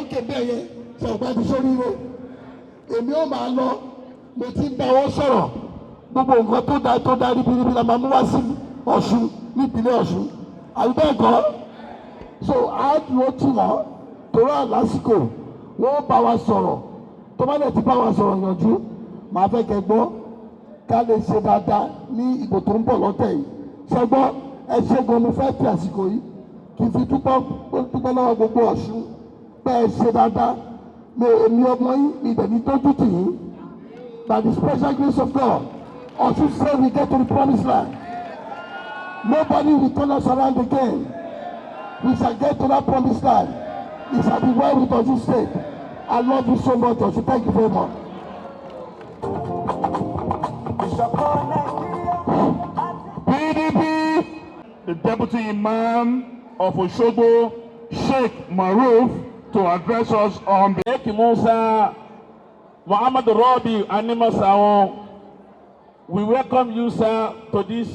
lókè bẹ́ẹ̀ yẹn sọ̀gbọ́n ti sóríire èmi ò máa lọ mo ti ń bá wọn sọ̀rọ̀ gbogbo nǹkan tó dá ribiribi la máa mú wá sí Ọ̀ṣun nípínlẹ̀ Ọ̀ṣun àbíbẹ́ẹ̀kọ́ so àádùn tì wọ́n torí àlásìkò wọ́n bá wa sọ̀rọ̀ tó bá lè ti bá wa sọ̀rọ̀ yanjú màá fẹ́ kẹ́ gbọ́ ká lè ṣe dáadáa ní ìbò tó ń bọ̀ lọ́tẹ̀ yìí ṣẹ́gbọ́ ẹ ṣe gan mo fẹ́ fi àsìkò yìí kì í fi dúpẹ́ lọ́wọ́ gbogbo Ọ̀ṣun bẹ́ẹ̀ ṣe dáadáa èmi ọmọ yín mi ìdẹ̀ni tó dùn tì yín by the special grace of God Ọ̀ṣun say we get to the promised land nobody will turn us around again we shall get to that promised land it shall be well with Ọ̀ṣun state I love you so much Ọ̀ṣun thank you very much. PDP, the Deputy Imam of Osogbo, Sheikh Maruf, to address us on the Sheikh Musa Muhammad Rabi Animasawo. We welcome you, sir, to this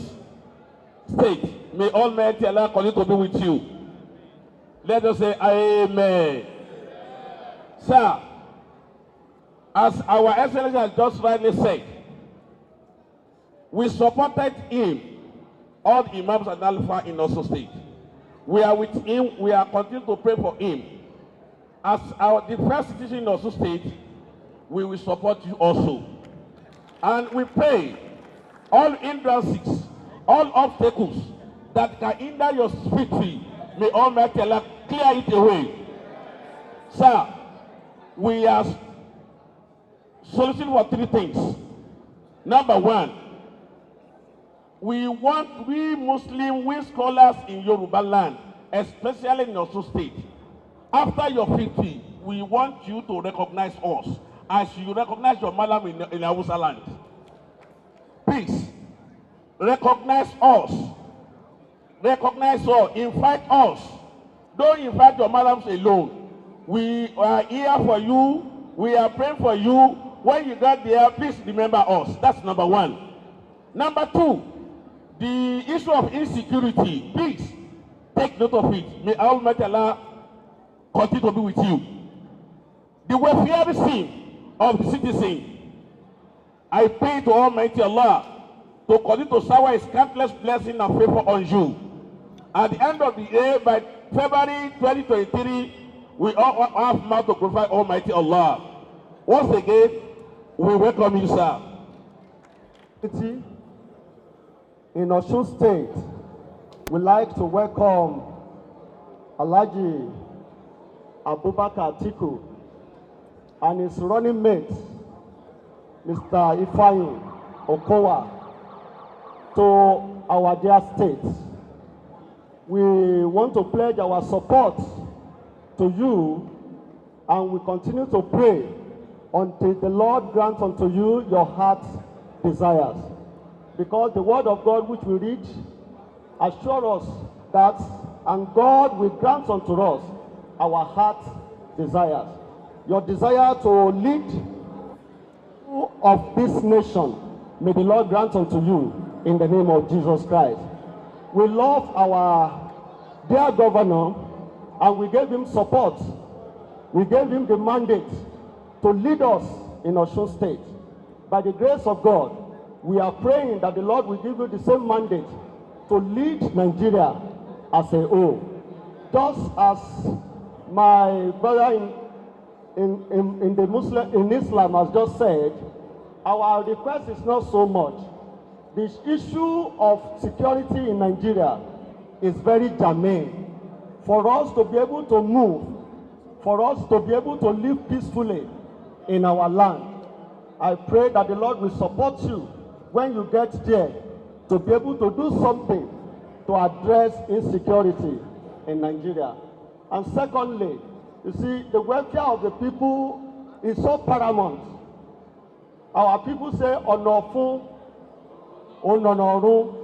state. May Almighty Allah continue to be with you. Let us say Amen. Sir, as our Excellency has just rightly said, we supported him, all the Imams and Alpha in Osun State. We are with him, we are continuing to pray for him. As the first citizen in Osun State, we will support you also. And we pray all hindrances, all obstacles that can hinder your victory, may Almighty Allah clear it away. Sir, we are soliciting for three things. Number one, we Muslims, we scholars in Yoruba land, especially in Osun State, after your victory, we want you to recognize us as you recognize your Malam in Hausa land. Please, recognize us. Recognize us. Invite us. Don't invite your Malams alone. We are here for you. We are praying for you. When you get there, please remember us. That's number one. Number two, the issue of insecurity, please take note of it. May Almighty Allah continue to be with you. The welfare scheme of the citizen, I pray to Almighty Allah to continue to shower His countless blessing and favor on you. At the end of the year, by February 2023, we all have mouth to glorify Almighty Allah. Once again, we welcome you, sir. In Osun State, we'd like to welcome Alhaji Abubakar Atiku and his running mate, Mr. Ifeanyi Okowa, to our dear state. We want to pledge our support to you, and we continue to pray until the Lord grants unto you your heart's desires. Because the word of God which we read assures us that, and God will grant unto us our heart's desires. Your desire to lead of this nation, may the Lord grant unto you in the name of Jesus Christ. We love our dear governor, and we gave him support. We gave him the mandate to lead us in Osun State. By the grace of God, we are praying that the Lord will give you the same mandate to lead Nigeria as a whole. Just as my brother in Islam has just said, our request is not so much. The issue of security in Nigeria is very germane. For us to be able to move, for us to be able to live peacefully in our land, I pray that the Lord will support you when you get there to be able to do something to address insecurity in Nigeria. And secondly, you see, the welfare of the people is so paramount. Our people say, "Onofun, ononoru."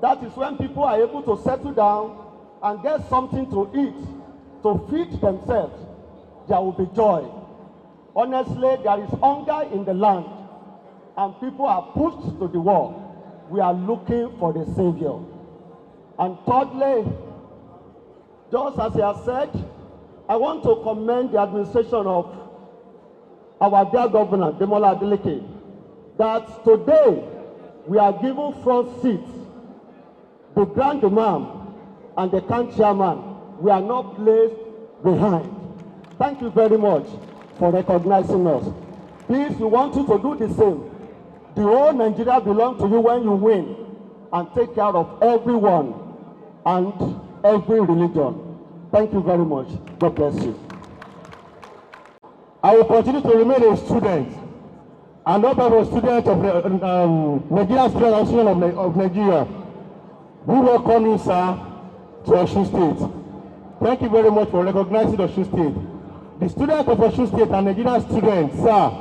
That is when people are able to settle down and get something to eat, to feed themselves. There will be joy. Honestly, there is hunger in the land, and people are pushed to the wall. We are looking for the Savior. And thirdly, just as he has said, I want to commend the administration of our dear governor, Demola Adeleke, that today we are given front seats. The Grand Imam and the camp chairman, we are not placed behind. Thank you very much for recognizing us. Please, we want you to do the same. The whole Nigeria belongs to you when you win, and take care of everyone and every religion. Thank you very much. God bless you. I will continue to remain a student, and not a student of the Nigerian Student Association of Nigeria. We welcome you, sir, to Osun State. Thank you very much for recognizing Osun State. The students of Osun State and Nigerian students, sir,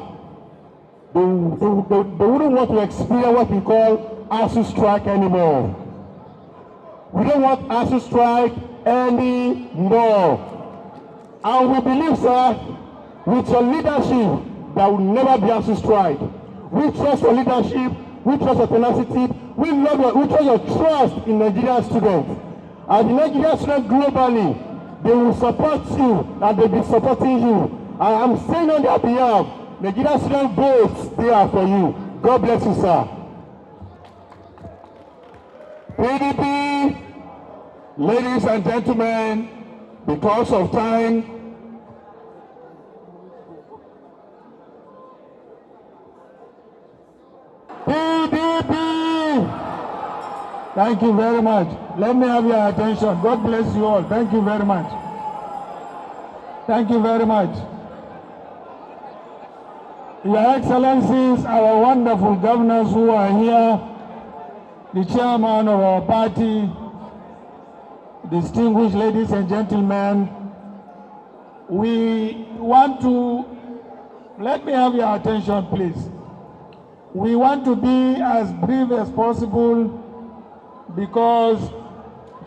they wouldn't want to experience what we call ASU strike anymore. We don't want ASU strike anymore. And we believe, sir, with your leadership, there will never be ASU strike. We trust your leadership, we trust your tenacity, we trust your trust in Nigerian students. And the Nigerian students globally, they will support you and they will be supporting you. I am saying on their behalf, Nigerian student votes, they are for you. God bless you, sir. PDP, ladies and gentlemen, because of time, PDP! Thank you very much. Let me have your attention. God bless you all. Thank you very much. Thank you very much. Your Excellencies, our wonderful governors who are here, the chairman of our party, distinguished ladies and gentlemen, we want to, let me have your attention, please. We want to be as brief as possible because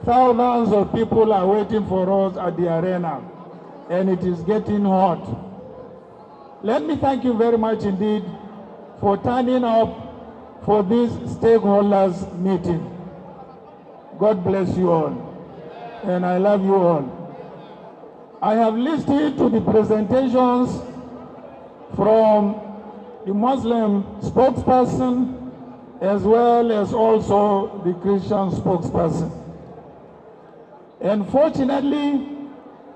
thousands of people are waiting for us at the arena and it is getting hot. Let me thank you very much indeed for turning up for this stakeholders meeting. God bless you all, and I love you all. I have listened to the presentations from the Muslim spokesperson as well as also the Christian spokesperson. And fortunately,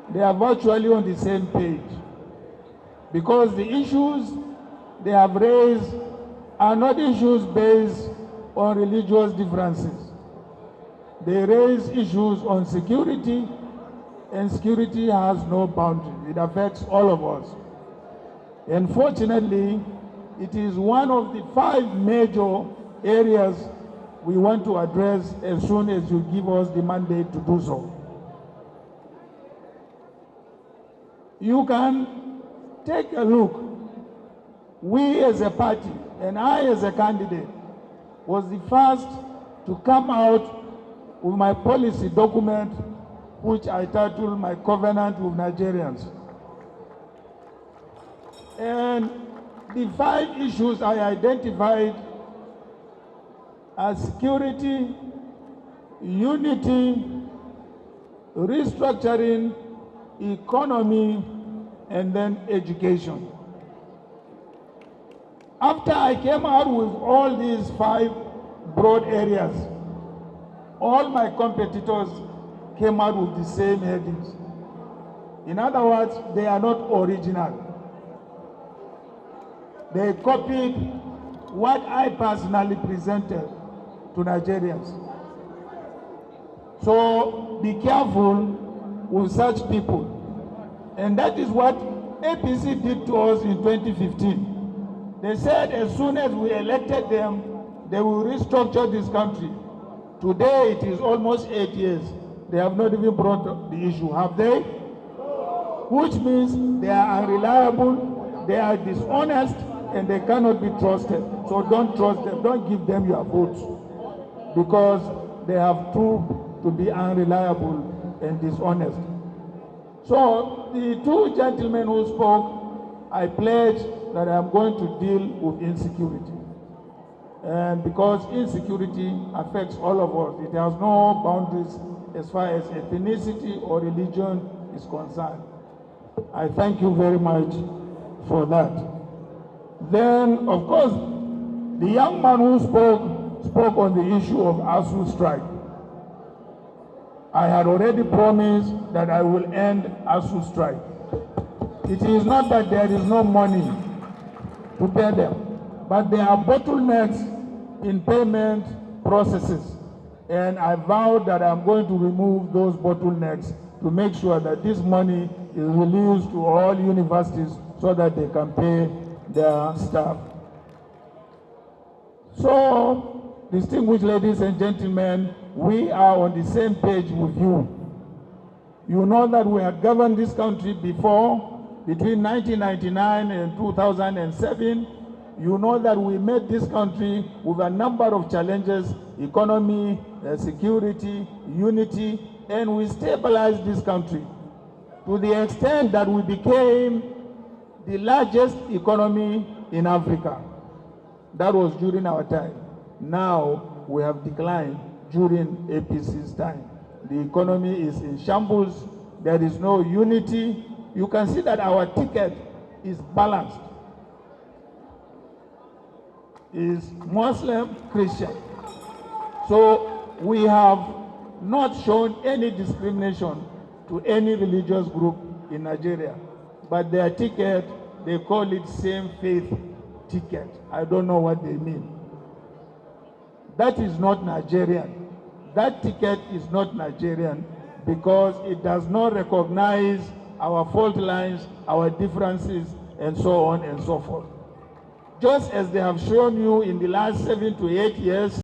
they are virtually on the same page, because the issues they have raised are not issues based on religious differences. They raise issues on security, and security has no boundary. It affects all of us. And fortunately, it is one of the 5 major areas we want to address as soon as you give us the mandate to do so. You can take a look. We as a party, and I as a candidate, was the first to come out with my policy document, which I titled My Covenant with Nigerians. And the 5 issues I identified are security, unity, restructuring, economy, and then education. After I came out with all these 5 broad areas, all my competitors came out with the same headings. In other words, they are not original. They copied what I personally presented to Nigerians. So be careful with such people. And that is what APC did to us in 2015. They said as soon as we elected them, they will restructure this country. Today it is almost 8 years. They have not even brought up the issue, have they? Which means they are unreliable, They are dishonest and they cannot be trusted. So don't trust them. Don't give them your votes because they have proved to be unreliable and dishonest. So the two gentlemen who spoke, I pledge that I am going to deal with insecurity. And because insecurity affects all of us, it has no boundaries as far as ethnicity or religion is concerned. I thank you very much for that. Then, of course, the young man who spoke on the issue of ASU strike. I had already promised that I will end ASU strike. It is not that there is no money to pay them, but there are bottlenecks in payment processes. And I vowed that I'm going to remove those bottlenecks to make sure that this money is released to all universities so that they can pay their staff. So, distinguished ladies and gentlemen, we are on the same page with you. You know that we had governed this country before, between 1999 and 2007. You know that we made this country with a number of challenges: economy, security, unity, and we stabilized this country to the extent that we became the largest economy in Africa. That was during our time. Now we have declined during APC's time. The economy is in shambles. There is no unity. You can see that our ticket is balanced. Is Muslim, Christian. So we have not shown any discrimination to any religious group in Nigeria. But their ticket, they call it same faith ticket. I don't know what they mean. That is not Nigerian. That ticket is not Nigerian because it does not recognize our fault lines, our differences, and so on and so forth. Just as they have shown you in the last 7 to 8 years